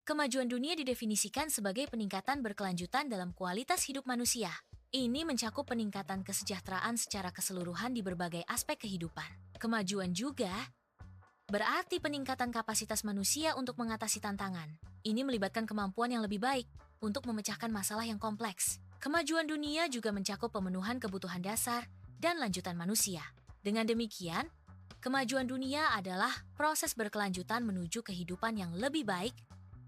Kemajuan dunia didefinisikan sebagai peningkatan berkelanjutan dalam kualitas hidup manusia. Ini mencakup peningkatan kesejahteraan secara keseluruhan di berbagai aspek kehidupan. Kemajuan juga berarti peningkatan kapasitas manusia untuk mengatasi tantangan. Ini melibatkan kemampuan yang lebih baik untuk memecahkan masalah yang kompleks. Kemajuan dunia juga mencakup pemenuhan kebutuhan dasar dan lanjutan manusia. Dengan demikian, kemajuan dunia adalah proses berkelanjutan menuju kehidupan yang lebih baik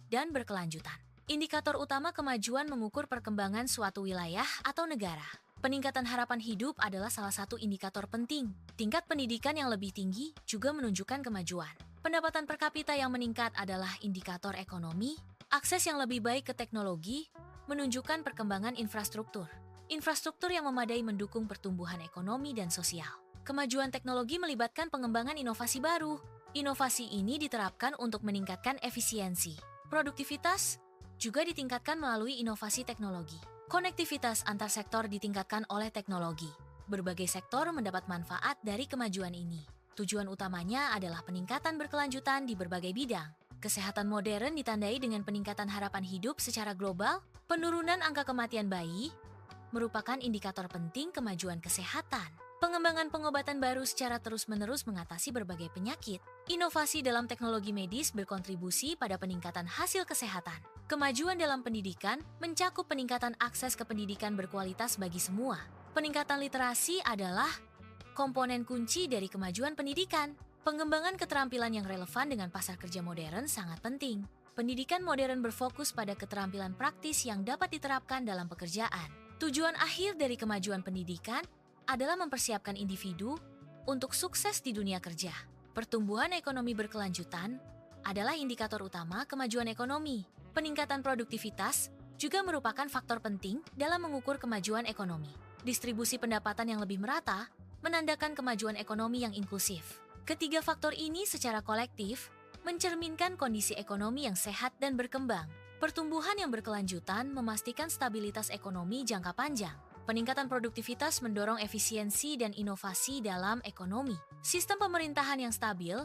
dan berkelanjutan. Indikator utama kemajuan mengukur perkembangan suatu wilayah atau negara. Peningkatan harapan hidup adalah salah satu indikator penting. Tingkat pendidikan yang lebih tinggi juga menunjukkan kemajuan. Pendapatan per kapita yang meningkat adalah indikator ekonomi. Akses yang lebih baik ke teknologi menunjukkan perkembangan infrastruktur. Infrastruktur yang memadai mendukung pertumbuhan ekonomi dan sosial. Kemajuan teknologi melibatkan pengembangan inovasi baru. Inovasi ini diterapkan untuk meningkatkan efisiensi. Produktivitas juga ditingkatkan melalui inovasi teknologi. Konektivitas antar sektor ditingkatkan oleh teknologi. Berbagai sektor mendapat manfaat dari kemajuan ini. Tujuan utamanya adalah peningkatan berkelanjutan di berbagai bidang. Kesehatan modern ditandai dengan peningkatan harapan hidup secara global. Penurunan angka kematian bayi merupakan indikator penting kemajuan kesehatan. Pengembangan pengobatan baru secara terus-menerus mengatasi berbagai penyakit. Inovasi dalam teknologi medis berkontribusi pada peningkatan hasil kesehatan. Kemajuan dalam pendidikan mencakup peningkatan akses ke pendidikan berkualitas bagi semua. Peningkatan literasi adalah komponen kunci dari kemajuan pendidikan. Pengembangan keterampilan yang relevan dengan pasar kerja modern sangat penting. Pendidikan modern berfokus pada keterampilan praktis yang dapat diterapkan dalam pekerjaan. Tujuan akhir dari kemajuan pendidikan adalah mempersiapkan individu untuk sukses di dunia kerja. Pertumbuhan ekonomi berkelanjutan adalah indikator utama kemajuan ekonomi. Peningkatan produktivitas juga merupakan faktor penting dalam mengukur kemajuan ekonomi. Distribusi pendapatan yang lebih merata menandakan kemajuan ekonomi yang inklusif. Ketiga faktor ini secara kolektif mencerminkan kondisi ekonomi yang sehat dan berkembang. Pertumbuhan yang berkelanjutan memastikan stabilitas ekonomi jangka panjang. Peningkatan produktivitas mendorong efisiensi dan inovasi dalam ekonomi. Sistem pemerintahan yang stabil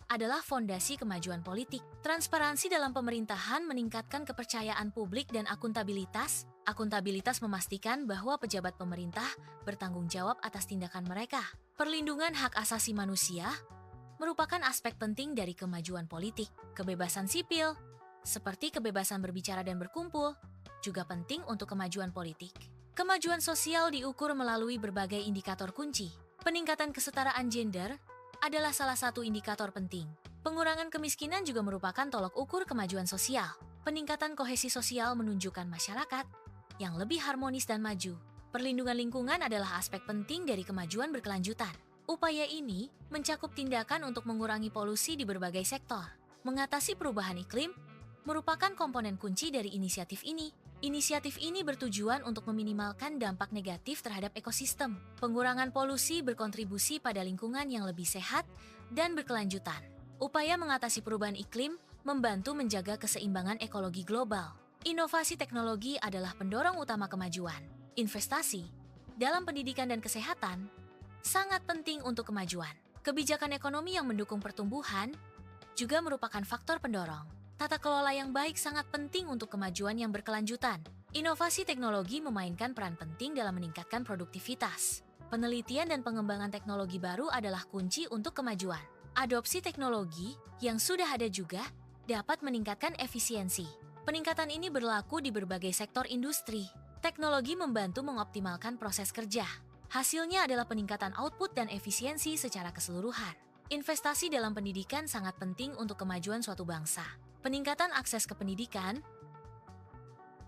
adalah fondasi kemajuan politik. Transparansi dalam pemerintahan meningkatkan kepercayaan publik dan akuntabilitas. Akuntabilitas memastikan bahwa pejabat pemerintah bertanggung jawab atas tindakan mereka. Perlindungan hak asasi manusia merupakan aspek penting dari kemajuan politik. Kebebasan sipil, seperti kebebasan berbicara dan berkumpul, juga penting untuk kemajuan politik. Kemajuan sosial diukur melalui berbagai indikator kunci. Peningkatan kesetaraan gender adalah salah satu indikator penting. Pengurangan kemiskinan juga merupakan tolok ukur kemajuan sosial. Peningkatan kohesi sosial menunjukkan masyarakat yang lebih harmonis dan maju. Perlindungan lingkungan adalah aspek penting dari kemajuan berkelanjutan. Upaya ini mencakup tindakan untuk mengurangi polusi di berbagai sektor. Mengatasi perubahan iklim merupakan komponen kunci dari inisiatif ini. Inisiatif ini bertujuan untuk meminimalkan dampak negatif terhadap ekosistem. Pengurangan polusi berkontribusi pada lingkungan yang lebih sehat dan berkelanjutan. Upaya mengatasi perubahan iklim membantu menjaga keseimbangan ekologi global. Inovasi teknologi adalah pendorong utama kemajuan. Investasi dalam pendidikan dan kesehatan sangat penting untuk kemajuan. Kebijakan ekonomi yang mendukung pertumbuhan juga merupakan faktor pendorong. Tata kelola yang baik sangat penting untuk kemajuan yang berkelanjutan. Inovasi teknologi memainkan peran penting dalam meningkatkan produktivitas. Penelitian dan pengembangan teknologi baru adalah kunci untuk kemajuan. Adopsi teknologi yang sudah ada juga dapat meningkatkan efisiensi. Peningkatan ini berlaku di berbagai sektor industri. Teknologi membantu mengoptimalkan proses kerja. Hasilnya adalah peningkatan output dan efisiensi secara keseluruhan. Investasi dalam pendidikan sangat penting untuk kemajuan suatu bangsa. Peningkatan akses ke pendidikan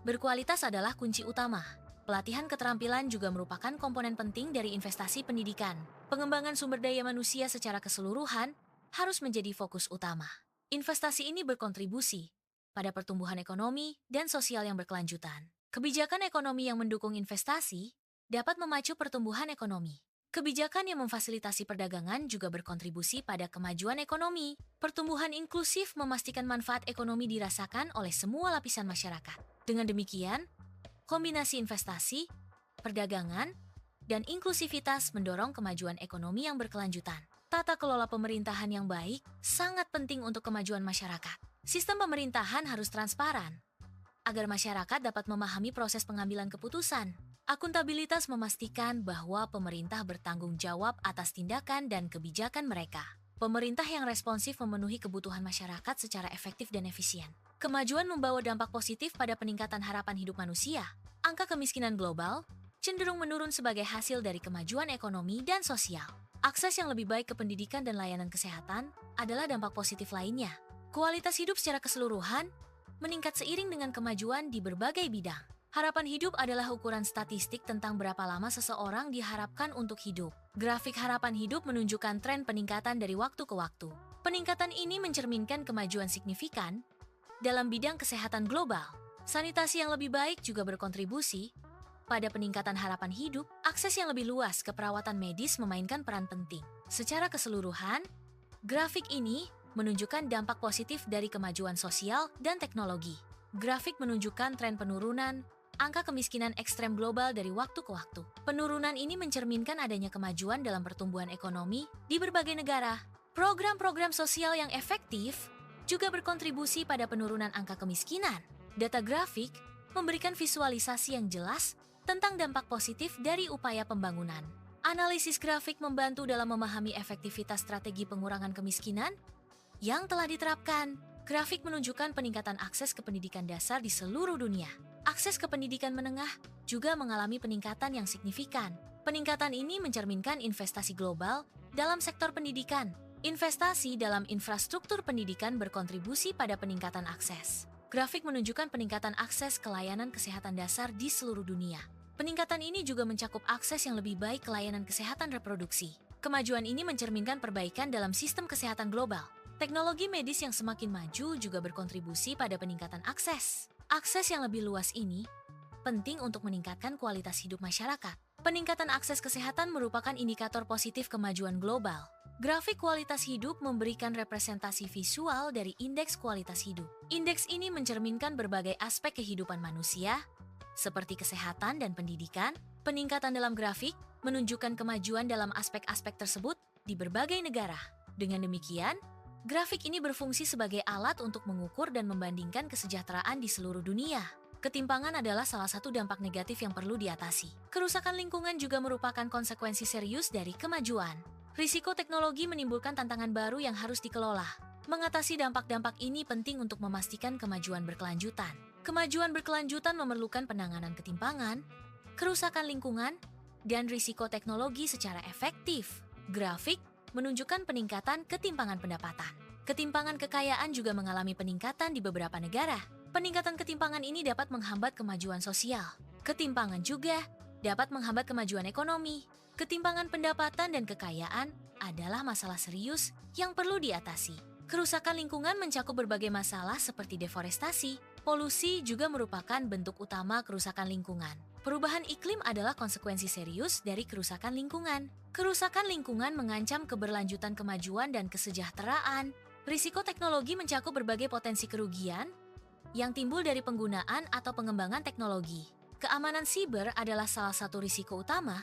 berkualitas adalah kunci utama. Pelatihan keterampilan juga merupakan komponen penting dari investasi pendidikan. Pengembangan sumber daya manusia secara keseluruhan harus menjadi fokus utama. Investasi ini berkontribusi pada pertumbuhan ekonomi dan sosial yang berkelanjutan. Kebijakan ekonomi yang mendukung investasi dapat memacu pertumbuhan ekonomi. Kebijakan yang memfasilitasi perdagangan juga berkontribusi pada kemajuan ekonomi. Pertumbuhan inklusif memastikan manfaat ekonomi dirasakan oleh semua lapisan masyarakat. Dengan demikian, kombinasi investasi, perdagangan, dan inklusivitas mendorong kemajuan ekonomi yang berkelanjutan. Tata kelola pemerintahan yang baik sangat penting untuk kemajuan masyarakat. Sistem pemerintahan harus transparan, agar masyarakat dapat memahami proses pengambilan keputusan. Akuntabilitas memastikan bahwa pemerintah bertanggung jawab atas tindakan dan kebijakan mereka. Pemerintah yang responsif memenuhi kebutuhan masyarakat secara efektif dan efisien. Kemajuan membawa dampak positif pada peningkatan harapan hidup manusia. Angka kemiskinan global cenderung menurun sebagai hasil dari kemajuan ekonomi dan sosial. Akses yang lebih baik ke pendidikan dan layanan kesehatan adalah dampak positif lainnya. Kualitas hidup secara keseluruhan meningkat seiring dengan kemajuan di berbagai bidang. Harapan hidup adalah ukuran statistik tentang berapa lama seseorang diharapkan untuk hidup. Grafik harapan hidup menunjukkan tren peningkatan dari waktu ke waktu. Peningkatan ini mencerminkan kemajuan signifikan dalam bidang kesehatan global. Sanitasi yang lebih baik juga berkontribusi pada peningkatan harapan hidup. Akses yang lebih luas ke perawatan medis memainkan peran penting. Secara keseluruhan, grafik ini menunjukkan dampak positif dari kemajuan sosial dan teknologi. Grafik menunjukkan tren penurunan angka kemiskinan ekstrem global dari waktu ke waktu. Penurunan ini mencerminkan adanya kemajuan dalam pertumbuhan ekonomi di berbagai negara. Program-program sosial yang efektif juga berkontribusi pada penurunan angka kemiskinan. Data grafik memberikan visualisasi yang jelas tentang dampak positif dari upaya pembangunan. Analisis grafik membantu dalam memahami efektivitas strategi pengurangan kemiskinan yang telah diterapkan. Grafik menunjukkan peningkatan akses ke pendidikan dasar di seluruh dunia. Akses ke pendidikan menengah juga mengalami peningkatan yang signifikan. Peningkatan ini mencerminkan investasi global dalam sektor pendidikan. Investasi dalam infrastruktur pendidikan berkontribusi pada peningkatan akses. Grafik menunjukkan peningkatan akses ke layanan kesehatan dasar di seluruh dunia. Peningkatan ini juga mencakup akses yang lebih baik ke layanan kesehatan reproduksi. Kemajuan ini mencerminkan perbaikan dalam sistem kesehatan global. Teknologi medis yang semakin maju juga berkontribusi pada peningkatan akses. Akses yang lebih luas ini penting untuk meningkatkan kualitas hidup masyarakat. Peningkatan akses kesehatan merupakan indikator positif kemajuan global. Grafik kualitas hidup memberikan representasi visual dari indeks kualitas hidup. Indeks ini mencerminkan berbagai aspek kehidupan manusia, seperti kesehatan dan pendidikan. Peningkatan dalam grafik menunjukkan kemajuan dalam aspek-aspek tersebut di berbagai negara. Dengan demikian, grafik ini berfungsi sebagai alat untuk mengukur dan membandingkan kesejahteraan di seluruh dunia. Ketimpangan adalah salah satu dampak negatif yang perlu diatasi. Kerusakan lingkungan juga merupakan konsekuensi serius dari kemajuan. Risiko teknologi menimbulkan tantangan baru yang harus dikelola. Mengatasi dampak-dampak ini penting untuk memastikan kemajuan berkelanjutan. Kemajuan berkelanjutan memerlukan penanganan ketimpangan, kerusakan lingkungan, dan risiko teknologi secara efektif. Grafik menunjukkan peningkatan ketimpangan pendapatan. Ketimpangan kekayaan juga mengalami peningkatan di beberapa negara. Peningkatan ketimpangan ini dapat menghambat kemajuan sosial. Ketimpangan juga dapat menghambat kemajuan ekonomi. Ketimpangan pendapatan dan kekayaan adalah masalah serius yang perlu diatasi. Kerusakan lingkungan mencakup berbagai masalah seperti deforestasi. Polusi juga merupakan bentuk utama kerusakan lingkungan. Perubahan iklim adalah konsekuensi serius dari kerusakan lingkungan. Kerusakan lingkungan mengancam keberlanjutan kemajuan dan kesejahteraan. Risiko teknologi mencakup berbagai potensi kerugian yang timbul dari penggunaan atau pengembangan teknologi. Keamanan siber adalah salah satu risiko utama,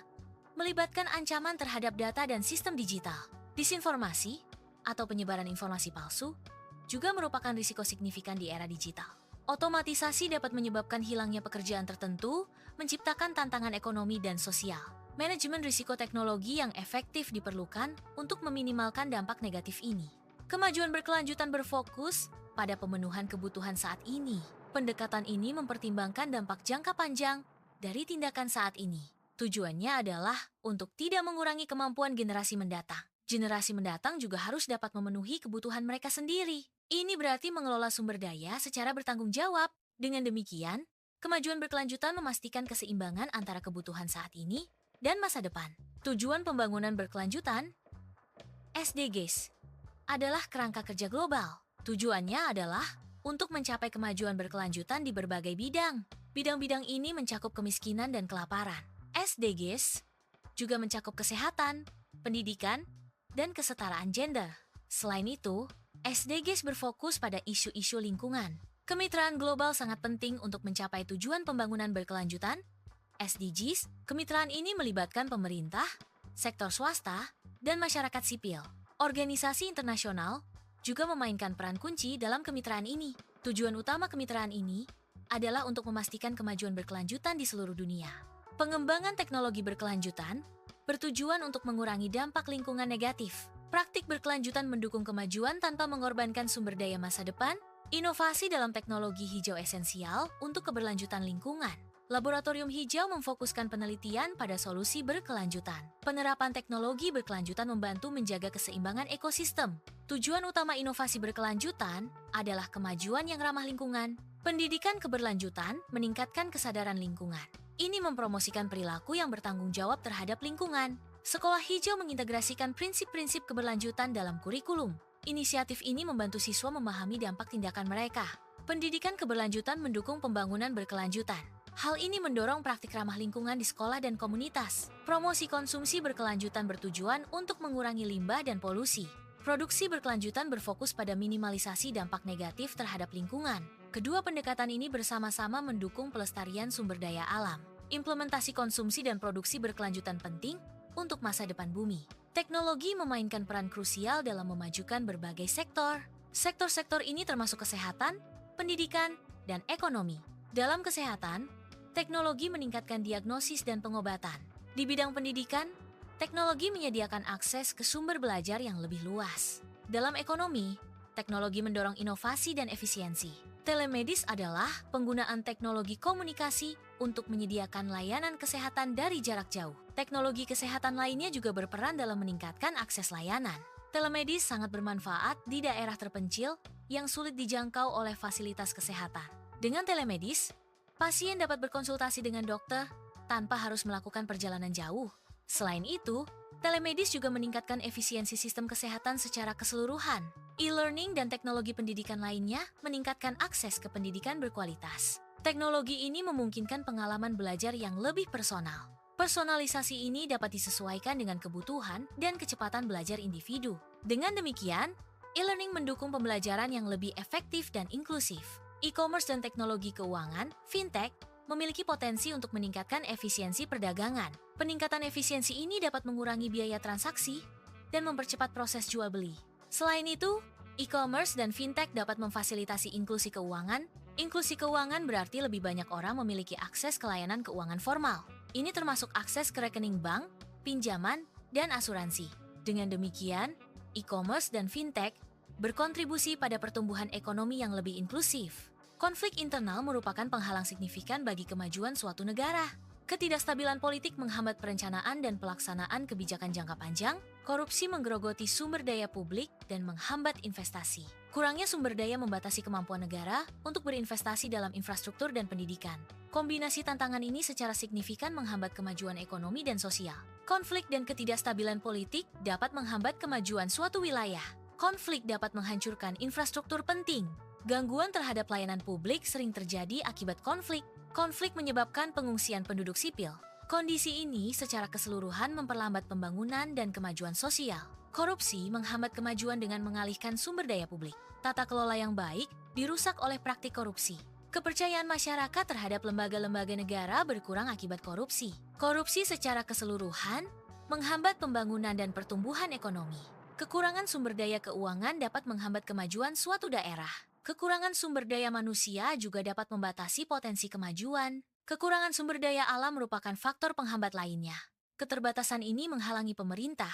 melibatkan ancaman terhadap data dan sistem digital. Disinformasi atau penyebaran informasi palsu juga merupakan risiko signifikan di era digital. Otomatisasi dapat menyebabkan hilangnya pekerjaan tertentu, menciptakan tantangan ekonomi dan sosial. Manajemen risiko teknologi yang efektif diperlukan untuk meminimalkan dampak negatif ini. Kemajuan berkelanjutan berfokus pada pemenuhan kebutuhan saat ini. Pendekatan ini mempertimbangkan dampak jangka panjang dari tindakan saat ini. Tujuannya adalah untuk tidak mengurangi kemampuan generasi mendatang. Generasi mendatang juga harus dapat memenuhi kebutuhan mereka sendiri. Ini berarti mengelola sumber daya secara bertanggung jawab. Dengan demikian, kemajuan berkelanjutan memastikan keseimbangan antara kebutuhan saat ini dan masa depan. Tujuan pembangunan berkelanjutan, SDGs, adalah kerangka kerja global. Tujuannya adalah untuk mencapai kemajuan berkelanjutan di berbagai bidang. Bidang-bidang ini mencakup kemiskinan dan kelaparan. SDGs juga mencakup kesehatan, pendidikan, dan kesetaraan gender. Selain itu, SDGs berfokus pada isu-isu lingkungan. Kemitraan global sangat penting untuk mencapai tujuan pembangunan berkelanjutan. SDGs, kemitraan ini melibatkan pemerintah, sektor swasta, dan masyarakat sipil. Organisasi internasional juga memainkan peran kunci dalam kemitraan ini. Tujuan utama kemitraan ini adalah untuk memastikan kemajuan berkelanjutan di seluruh dunia. Pengembangan teknologi berkelanjutan bertujuan untuk mengurangi dampak lingkungan negatif. Praktik berkelanjutan mendukung kemajuan tanpa mengorbankan sumber daya masa depan. Inovasi dalam teknologi hijau esensial untuk keberlanjutan lingkungan. Laboratorium hijau memfokuskan penelitian pada solusi berkelanjutan. Penerapan teknologi berkelanjutan membantu menjaga keseimbangan ekosistem. Tujuan utama inovasi berkelanjutan adalah kemajuan yang ramah lingkungan. Pendidikan keberlanjutan meningkatkan kesadaran lingkungan. Ini mempromosikan perilaku yang bertanggung jawab terhadap lingkungan. Sekolah hijau mengintegrasikan prinsip-prinsip keberlanjutan dalam kurikulum. Inisiatif ini membantu siswa memahami dampak tindakan mereka. Pendidikan keberlanjutan mendukung pembangunan berkelanjutan. Hal ini mendorong praktik ramah lingkungan di sekolah dan komunitas. Promosi konsumsi berkelanjutan bertujuan untuk mengurangi limbah dan polusi. Produksi berkelanjutan berfokus pada minimalisasi dampak negatif terhadap lingkungan. Kedua pendekatan ini bersama-sama mendukung pelestarian sumber daya alam. Implementasi konsumsi dan produksi berkelanjutan penting untuk masa depan bumi. Teknologi memainkan peran krusial dalam memajukan berbagai sektor. Sektor-sektor ini termasuk kesehatan, pendidikan, dan ekonomi. Dalam kesehatan, teknologi meningkatkan diagnosis dan pengobatan. Di bidang pendidikan, teknologi menyediakan akses ke sumber belajar yang lebih luas. Dalam ekonomi, teknologi mendorong inovasi dan efisiensi. Telemedis adalah penggunaan teknologi komunikasi untuk menyediakan layanan kesehatan dari jarak jauh. Teknologi kesehatan lainnya juga berperan dalam meningkatkan akses layanan. Telemedis sangat bermanfaat di daerah terpencil yang sulit dijangkau oleh fasilitas kesehatan. Dengan telemedis, pasien dapat berkonsultasi dengan dokter tanpa harus melakukan perjalanan jauh. Selain itu, telemedis juga meningkatkan efisiensi sistem kesehatan secara keseluruhan. E-learning dan teknologi pendidikan lainnya meningkatkan akses ke pendidikan berkualitas. Teknologi ini memungkinkan pengalaman belajar yang lebih personal. Personalisasi ini dapat disesuaikan dengan kebutuhan dan kecepatan belajar individu. Dengan demikian, e-learning mendukung pembelajaran yang lebih efektif dan inklusif. E-commerce dan teknologi keuangan, fintech, memiliki potensi untuk meningkatkan efisiensi perdagangan. Peningkatan efisiensi ini dapat mengurangi biaya transaksi dan mempercepat proses jual beli. Selain itu, e-commerce dan fintech dapat memfasilitasi inklusi keuangan. Inklusi keuangan berarti lebih banyak orang memiliki akses ke layanan keuangan formal. Ini termasuk akses ke rekening bank, pinjaman, dan asuransi. Dengan demikian, e-commerce dan fintech berkontribusi pada pertumbuhan ekonomi yang lebih inklusif. Konflik internal merupakan penghalang signifikan bagi kemajuan suatu negara. Ketidakstabilan politik menghambat perencanaan dan pelaksanaan kebijakan jangka panjang, korupsi menggerogoti sumber daya publik dan menghambat investasi. Kurangnya sumber daya membatasi kemampuan negara untuk berinvestasi dalam infrastruktur dan pendidikan. Kombinasi tantangan ini secara signifikan menghambat kemajuan ekonomi dan sosial. Konflik dan ketidakstabilan politik dapat menghambat kemajuan suatu wilayah. Konflik dapat menghancurkan infrastruktur penting. Gangguan terhadap layanan publik sering terjadi akibat konflik. Konflik menyebabkan pengungsian penduduk sipil. Kondisi ini secara keseluruhan memperlambat pembangunan dan kemajuan sosial. Korupsi menghambat kemajuan dengan mengalihkan sumber daya publik. Tata kelola yang baik dirusak oleh praktik korupsi. Kepercayaan masyarakat terhadap lembaga-lembaga negara berkurang akibat korupsi. Korupsi secara keseluruhan menghambat pembangunan dan pertumbuhan ekonomi. Kekurangan sumber daya keuangan dapat menghambat kemajuan suatu daerah. Kekurangan sumber daya manusia juga dapat membatasi potensi kemajuan. Kekurangan sumber daya alam merupakan faktor penghambat lainnya. Keterbatasan ini menghalangi pemerintah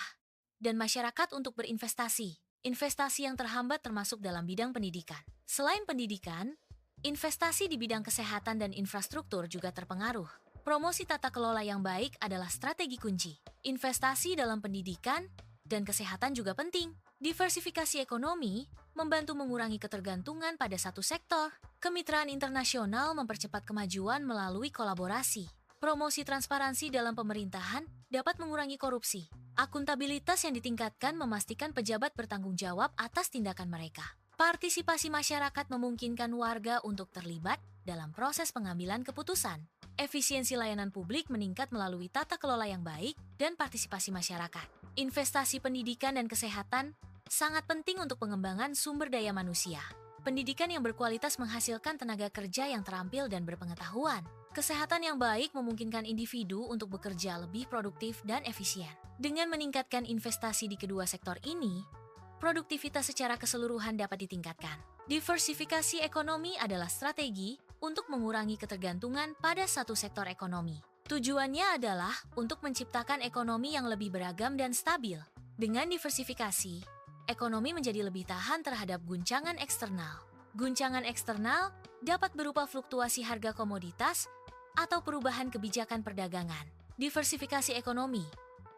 dan masyarakat untuk berinvestasi. Investasi yang terhambat termasuk dalam bidang pendidikan. Selain pendidikan, investasi di bidang kesehatan dan infrastruktur juga terpengaruh. Promosi tata kelola yang baik adalah strategi kunci. Investasi dalam pendidikan dan kesehatan juga penting. Diversifikasi ekonomi membantu mengurangi ketergantungan pada satu sektor. Kemitraan internasional mempercepat kemajuan melalui kolaborasi. Promosi transparansi dalam pemerintahan dapat mengurangi korupsi. Akuntabilitas yang ditingkatkan memastikan pejabat bertanggung jawab atas tindakan mereka. Partisipasi masyarakat memungkinkan warga untuk terlibat dalam proses pengambilan keputusan. Efisiensi layanan publik meningkat melalui tata kelola yang baik dan partisipasi masyarakat. Investasi pendidikan dan kesehatan sangat penting untuk pengembangan sumber daya manusia. Pendidikan yang berkualitas menghasilkan tenaga kerja yang terampil dan berpengetahuan. Kesehatan yang baik memungkinkan individu untuk bekerja lebih produktif dan efisien. Dengan meningkatkan investasi di kedua sektor ini, produktivitas secara keseluruhan dapat ditingkatkan. Diversifikasi ekonomi adalah strategi untuk mengurangi ketergantungan pada satu sektor ekonomi. Tujuannya adalah untuk menciptakan ekonomi yang lebih beragam dan stabil. Dengan diversifikasi, ekonomi menjadi lebih tahan terhadap guncangan eksternal. Guncangan eksternal dapat berupa fluktuasi harga komoditas atau perubahan kebijakan perdagangan. Diversifikasi ekonomi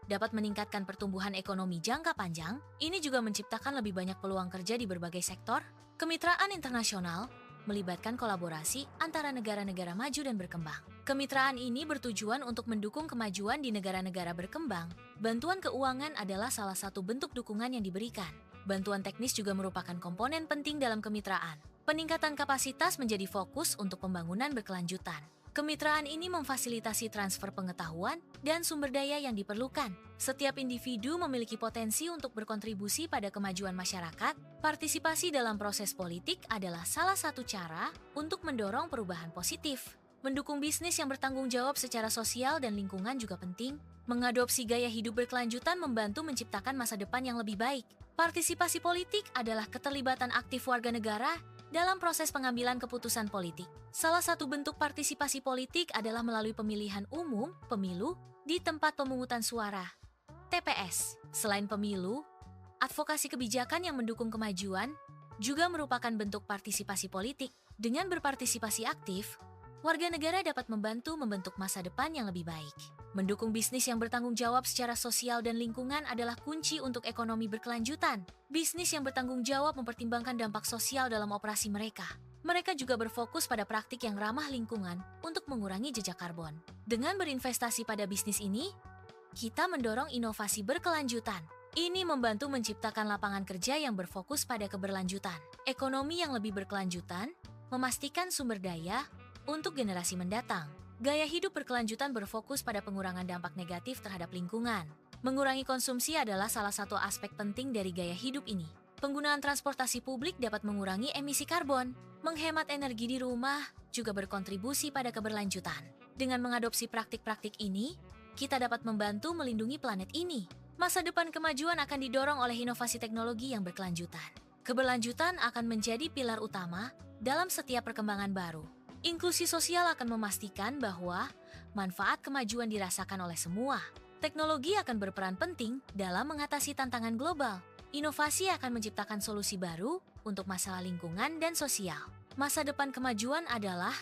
dapat meningkatkan pertumbuhan ekonomi jangka panjang. Ini juga menciptakan lebih banyak peluang kerja di berbagai sektor. Kemitraan internasional melibatkan kolaborasi antara negara-negara maju dan berkembang. Kemitraan ini bertujuan untuk mendukung kemajuan di negara-negara berkembang. Bantuan keuangan adalah salah satu bentuk dukungan yang diberikan. Bantuan teknis juga merupakan komponen penting dalam kemitraan. Peningkatan kapasitas menjadi fokus untuk pembangunan berkelanjutan. Kemitraan ini memfasilitasi transfer pengetahuan dan sumber daya yang diperlukan. Setiap individu memiliki potensi untuk berkontribusi pada kemajuan masyarakat. Partisipasi dalam proses politik adalah salah satu cara untuk mendorong perubahan positif. Mendukung bisnis yang bertanggung jawab secara sosial dan lingkungan juga penting. Mengadopsi gaya hidup berkelanjutan membantu menciptakan masa depan yang lebih baik. Partisipasi politik adalah keterlibatan aktif warga negara dalam proses pengambilan keputusan politik. Salah satu bentuk partisipasi politik adalah melalui pemilihan umum, pemilu, di tempat pemungutan suara, TPS. Selain pemilu, advokasi kebijakan yang mendukung kemajuan juga merupakan bentuk partisipasi politik. Dengan berpartisipasi aktif, warga negara dapat membantu membentuk masa depan yang lebih baik. Mendukung bisnis yang bertanggung jawab secara sosial dan lingkungan adalah kunci untuk ekonomi berkelanjutan. Bisnis yang bertanggung jawab mempertimbangkan dampak sosial dalam operasi mereka. Mereka juga berfokus pada praktik yang ramah lingkungan untuk mengurangi jejak karbon. Dengan berinvestasi pada bisnis ini, kita mendorong inovasi berkelanjutan. Ini membantu menciptakan lapangan kerja yang berfokus pada keberlanjutan. Ekonomi yang lebih berkelanjutan memastikan sumber daya untuk generasi mendatang. Gaya hidup berkelanjutan berfokus pada pengurangan dampak negatif terhadap lingkungan. Mengurangi konsumsi adalah salah satu aspek penting dari gaya hidup ini. Penggunaan transportasi publik dapat mengurangi emisi karbon. Menghemat energi di rumah juga berkontribusi pada keberlanjutan. Dengan mengadopsi praktik-praktik ini, kita dapat membantu melindungi planet ini. Masa depan kemajuan akan didorong oleh inovasi teknologi yang berkelanjutan. Keberlanjutan akan menjadi pilar utama dalam setiap perkembangan baru. Inklusi sosial akan memastikan bahwa manfaat kemajuan dirasakan oleh semua. Teknologi akan berperan penting dalam mengatasi tantangan global. Inovasi akan menciptakan solusi baru untuk masalah lingkungan dan sosial. Masa depan kemajuan adalah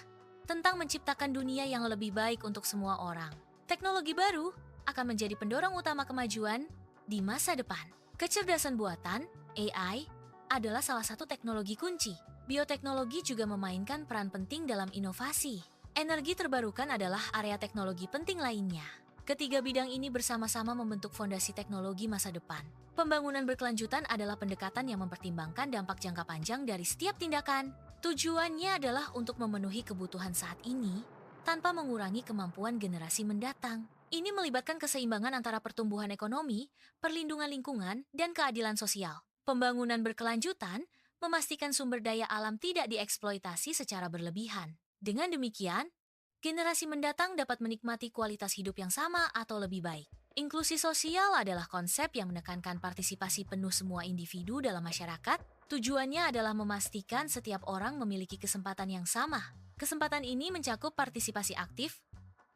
tentang menciptakan dunia yang lebih baik untuk semua orang. Teknologi baru akan menjadi pendorong utama kemajuan di masa depan. Kecerdasan buatan, AI, adalah salah satu teknologi kunci. Bioteknologi juga memainkan peran penting dalam inovasi. Energi terbarukan adalah area teknologi penting lainnya. Ketiga bidang ini bersama-sama membentuk fondasi teknologi masa depan. Pembangunan berkelanjutan adalah pendekatan yang mempertimbangkan dampak jangka panjang dari setiap tindakan. Tujuannya adalah untuk memenuhi kebutuhan saat ini tanpa mengurangi kemampuan generasi mendatang. Ini melibatkan keseimbangan antara pertumbuhan ekonomi, perlindungan lingkungan, dan keadilan sosial. Pembangunan berkelanjutan memastikan sumber daya alam tidak dieksploitasi secara berlebihan. Dengan demikian, generasi mendatang dapat menikmati kualitas hidup yang sama atau lebih baik. Inklusi sosial adalah konsep yang menekankan partisipasi penuh semua individu dalam masyarakat. Tujuannya adalah memastikan setiap orang memiliki kesempatan yang sama. Kesempatan ini mencakup partisipasi aktif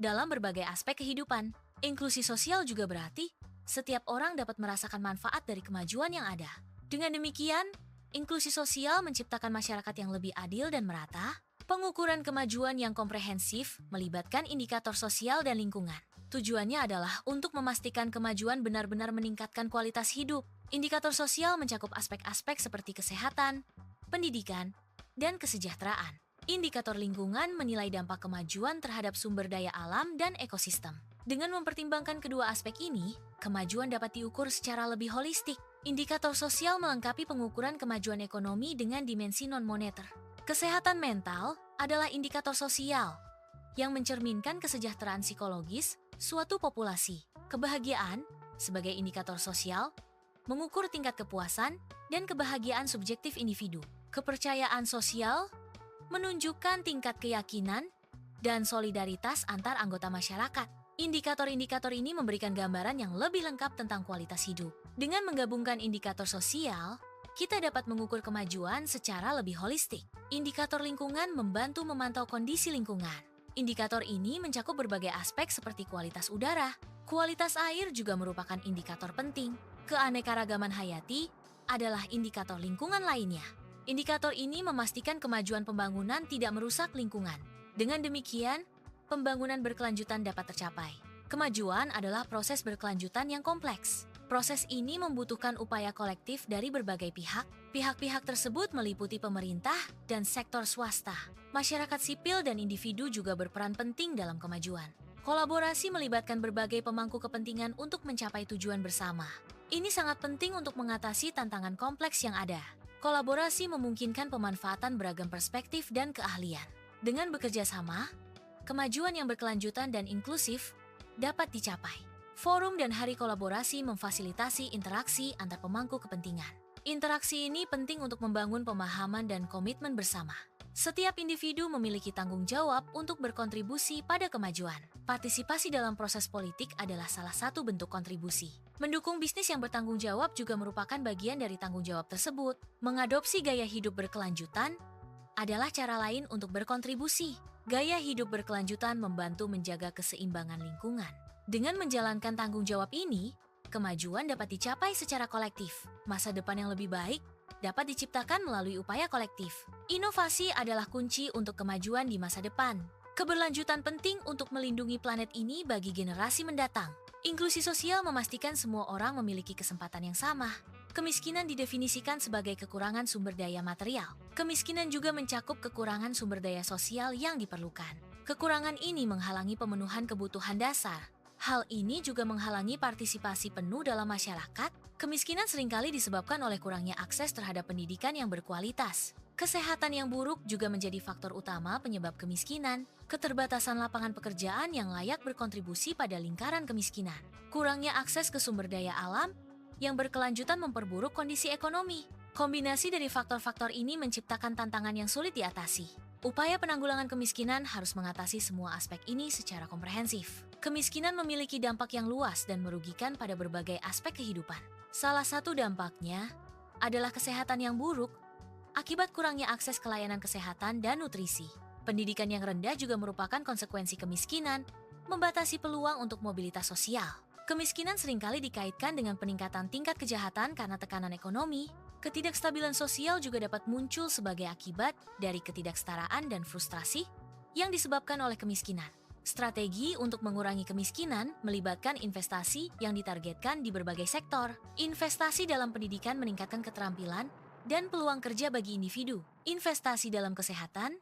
dalam berbagai aspek kehidupan. Inklusi sosial juga berarti setiap orang dapat merasakan manfaat dari kemajuan yang ada. Dengan demikian, inklusi sosial menciptakan masyarakat yang lebih adil dan merata. Pengukuran kemajuan yang komprehensif melibatkan indikator sosial dan lingkungan. Tujuannya adalah untuk memastikan kemajuan benar-benar meningkatkan kualitas hidup. Indikator sosial mencakup aspek-aspek seperti kesehatan, pendidikan, dan kesejahteraan. Indikator lingkungan menilai dampak kemajuan terhadap sumber daya alam dan ekosistem. Dengan mempertimbangkan kedua aspek ini, kemajuan dapat diukur secara lebih holistik. Indikator sosial melengkapi pengukuran kemajuan ekonomi dengan dimensi non-moneter. Kesehatan mental adalah indikator sosial yang mencerminkan kesejahteraan psikologis suatu populasi. Kebahagiaan sebagai indikator sosial mengukur tingkat kepuasan dan kebahagiaan subjektif individu. Kepercayaan sosial menunjukkan tingkat keyakinan dan solidaritas antar anggota masyarakat. Indikator-indikator ini memberikan gambaran yang lebih lengkap tentang kualitas hidup. Dengan menggabungkan indikator sosial, kita dapat mengukur kemajuan secara lebih holistik. Indikator lingkungan membantu memantau kondisi lingkungan. Indikator ini mencakup berbagai aspek seperti kualitas udara. Kualitas air juga merupakan indikator penting. Keanekaragaman hayati adalah indikator lingkungan lainnya. Indikator ini memastikan kemajuan pembangunan tidak merusak lingkungan. Dengan demikian, pembangunan berkelanjutan dapat tercapai. Kemajuan adalah proses berkelanjutan yang kompleks. Proses ini membutuhkan upaya kolektif dari berbagai pihak. Pihak-pihak tersebut meliputi pemerintah dan sektor swasta. Masyarakat sipil dan individu juga berperan penting dalam kemajuan. Kolaborasi melibatkan berbagai pemangku kepentingan untuk mencapai tujuan bersama. Ini sangat penting untuk mengatasi tantangan kompleks yang ada. Kolaborasi memungkinkan pemanfaatan beragam perspektif dan keahlian. Dengan bekerja sama, kemajuan yang berkelanjutan dan inklusif dapat dicapai. Forum dan hari kolaborasi memfasilitasi interaksi antar pemangku kepentingan. Interaksi ini penting untuk membangun pemahaman dan komitmen bersama. Setiap individu memiliki tanggung jawab untuk berkontribusi pada kemajuan. Partisipasi dalam proses politik adalah salah satu bentuk kontribusi. Mendukung bisnis yang bertanggung jawab juga merupakan bagian dari tanggung jawab tersebut. Mengadopsi gaya hidup berkelanjutan adalah cara lain untuk berkontribusi. Gaya hidup berkelanjutan membantu menjaga keseimbangan lingkungan. Dengan menjalankan tanggung jawab ini, kemajuan dapat dicapai secara kolektif. Masa depan yang lebih baik dapat diciptakan melalui upaya kolektif. Inovasi adalah kunci untuk kemajuan di masa depan. Keberlanjutan penting untuk melindungi planet ini bagi generasi mendatang. Inklusi sosial memastikan semua orang memiliki kesempatan yang sama. Kemiskinan didefinisikan sebagai kekurangan sumber daya material. Kemiskinan juga mencakup kekurangan sumber daya sosial yang diperlukan. Kekurangan ini menghalangi pemenuhan kebutuhan dasar. Hal ini juga menghalangi partisipasi penuh dalam masyarakat. Kemiskinan seringkali disebabkan oleh kurangnya akses terhadap pendidikan yang berkualitas. Kesehatan yang buruk juga menjadi faktor utama penyebab kemiskinan. Keterbatasan lapangan pekerjaan yang layak berkontribusi pada lingkaran kemiskinan. Kurangnya akses ke sumber daya alam yang berkelanjutan memperburuk kondisi ekonomi. Kombinasi dari faktor-faktor ini menciptakan tantangan yang sulit diatasi. Upaya penanggulangan kemiskinan harus mengatasi semua aspek ini secara komprehensif. Kemiskinan memiliki dampak yang luas dan merugikan pada berbagai aspek kehidupan. Salah satu dampaknya adalah kesehatan yang buruk akibat kurangnya akses ke layanan kesehatan dan nutrisi. Pendidikan yang rendah juga merupakan konsekuensi kemiskinan, membatasi peluang untuk mobilitas sosial. Kemiskinan seringkali dikaitkan dengan peningkatan tingkat kejahatan karena tekanan ekonomi. Ketidakstabilan sosial juga dapat muncul sebagai akibat dari ketidaksetaraan dan frustrasi yang disebabkan oleh kemiskinan. Strategi untuk mengurangi kemiskinan melibatkan investasi yang ditargetkan di berbagai sektor. Investasi dalam pendidikan meningkatkan keterampilan dan peluang kerja bagi individu. Investasi dalam kesehatan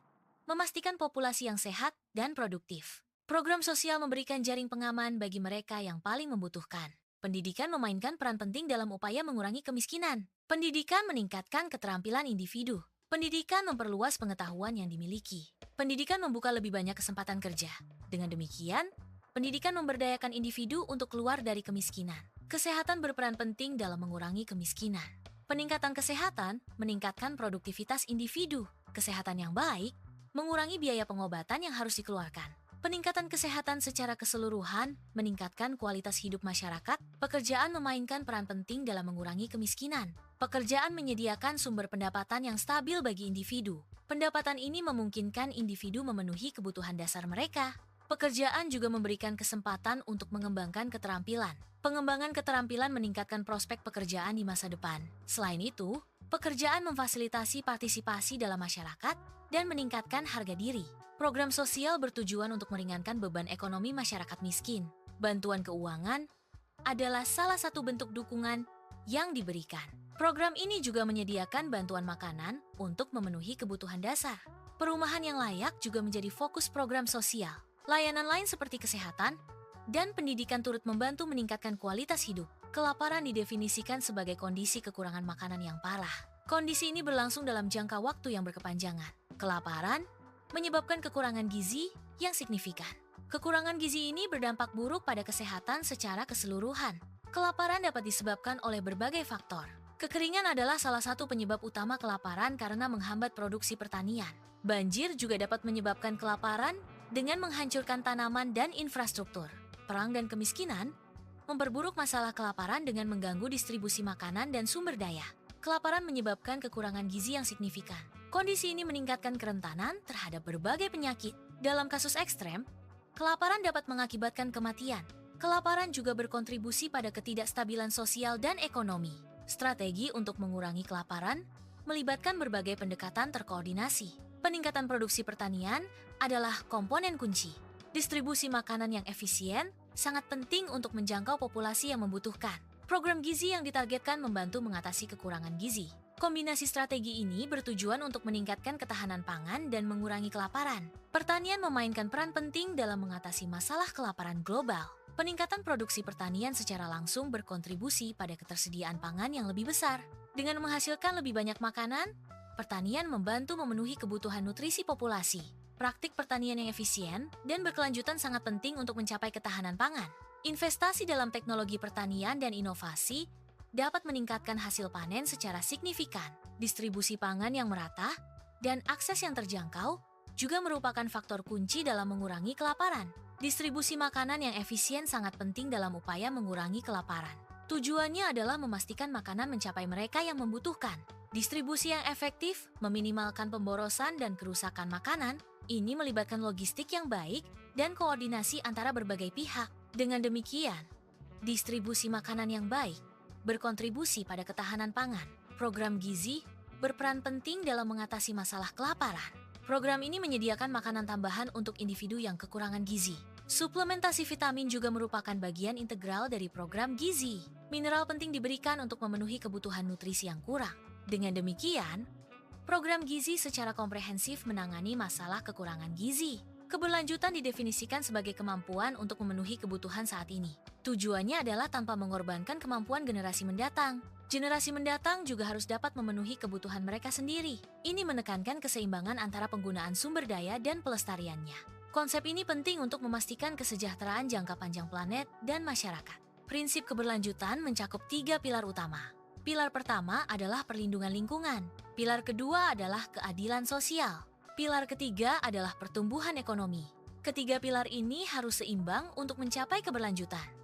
memastikan populasi yang sehat dan produktif. Program sosial memberikan jaring pengaman bagi mereka yang paling membutuhkan. Pendidikan memainkan peran penting dalam upaya mengurangi kemiskinan. Pendidikan meningkatkan keterampilan individu. Pendidikan memperluas pengetahuan yang dimiliki. Pendidikan membuka lebih banyak kesempatan kerja. Dengan demikian, pendidikan memberdayakan individu untuk keluar dari kemiskinan. Kesehatan berperan penting dalam mengurangi kemiskinan. Peningkatan kesehatan meningkatkan produktivitas individu. Kesehatan yang baik mengurangi biaya pengobatan yang harus dikeluarkan. Peningkatan kesehatan secara keseluruhan meningkatkan kualitas hidup masyarakat. Pekerjaan memainkan peran penting dalam mengurangi kemiskinan. Pekerjaan menyediakan sumber pendapatan yang stabil bagi individu. Pendapatan ini memungkinkan individu memenuhi kebutuhan dasar mereka. Pekerjaan juga memberikan kesempatan untuk mengembangkan keterampilan. Pengembangan keterampilan meningkatkan prospek pekerjaan di masa depan. Selain itu, pekerjaan memfasilitasi partisipasi dalam masyarakat dan meningkatkan harga diri. Program sosial bertujuan untuk meringankan beban ekonomi masyarakat miskin. Bantuan keuangan adalah salah satu bentuk dukungan yang diberikan. Program ini juga menyediakan bantuan makanan untuk memenuhi kebutuhan dasar. Perumahan yang layak juga menjadi fokus program sosial. Layanan lain seperti kesehatan dan pendidikan turut membantu meningkatkan kualitas hidup. Kelaparan didefinisikan sebagai kondisi kekurangan makanan yang parah. Kondisi ini berlangsung dalam jangka waktu yang berkepanjangan. Kelaparan menyebabkan kekurangan gizi yang signifikan. Kekurangan gizi ini berdampak buruk pada kesehatan secara keseluruhan. Kelaparan dapat disebabkan oleh berbagai faktor. Kekeringan adalah salah satu penyebab utama kelaparan karena menghambat produksi pertanian. Banjir juga dapat menyebabkan kelaparan dengan menghancurkan tanaman dan infrastruktur. perang dan kemiskinan, memperburuk masalah kelaparan dengan mengganggu distribusi makanan dan sumber daya. Kelaparan menyebabkan kekurangan gizi yang signifikan. Kondisi ini meningkatkan kerentanan terhadap berbagai penyakit. Dalam kasus ekstrem, kelaparan dapat mengakibatkan kematian. Kelaparan juga berkontribusi pada ketidakstabilan sosial dan ekonomi. Strategi untuk mengurangi kelaparan melibatkan berbagai pendekatan terkoordinasi. Peningkatan produksi pertanian adalah komponen kunci. Distribusi makanan yang efisien sangat penting untuk menjangkau populasi yang membutuhkan. Program gizi yang ditargetkan membantu mengatasi kekurangan gizi. Kombinasi strategi ini bertujuan untuk meningkatkan ketahanan pangan dan mengurangi kelaparan. Pertanian memainkan peran penting dalam mengatasi masalah kelaparan global. Peningkatan produksi pertanian secara langsung berkontribusi pada ketersediaan pangan yang lebih besar. Dengan menghasilkan lebih banyak makanan, pertanian membantu memenuhi kebutuhan nutrisi populasi. Praktik pertanian yang efisien dan berkelanjutan sangat penting untuk mencapai ketahanan pangan. Investasi dalam teknologi pertanian dan inovasi dapat meningkatkan hasil panen secara signifikan. Distribusi pangan yang merata dan akses yang terjangkau juga merupakan faktor kunci dalam mengurangi kelaparan. Distribusi makanan yang efisien sangat penting dalam upaya mengurangi kelaparan. Tujuannya adalah memastikan makanan mencapai mereka yang membutuhkan. Distribusi yang efektif meminimalkan pemborosan dan kerusakan makanan. Ini melibatkan logistik yang baik dan koordinasi antara berbagai pihak. Dengan demikian, distribusi makanan yang baik berkontribusi pada ketahanan pangan. Program gizi berperan penting dalam mengatasi masalah kelaparan. Program ini menyediakan makanan tambahan untuk individu yang kekurangan gizi. Suplementasi vitamin juga merupakan bagian integral dari program gizi. Mineral penting diberikan untuk memenuhi kebutuhan nutrisi yang kurang. Dengan demikian, program gizi secara komprehensif menangani masalah kekurangan gizi. Keberlanjutan didefinisikan sebagai kemampuan untuk memenuhi kebutuhan saat ini. Tujuannya adalah tanpa mengorbankan kemampuan generasi mendatang. Generasi mendatang juga harus dapat memenuhi kebutuhan mereka sendiri. Ini menekankan keseimbangan antara penggunaan sumber daya dan pelestariannya. Konsep ini penting untuk memastikan kesejahteraan jangka panjang planet dan masyarakat. Prinsip keberlanjutan mencakup 3 pilar utama. Pilar pertama adalah perlindungan lingkungan. Pilar kedua adalah keadilan sosial. Pilar ketiga adalah pertumbuhan ekonomi. Ketiga pilar ini harus seimbang untuk mencapai keberlanjutan.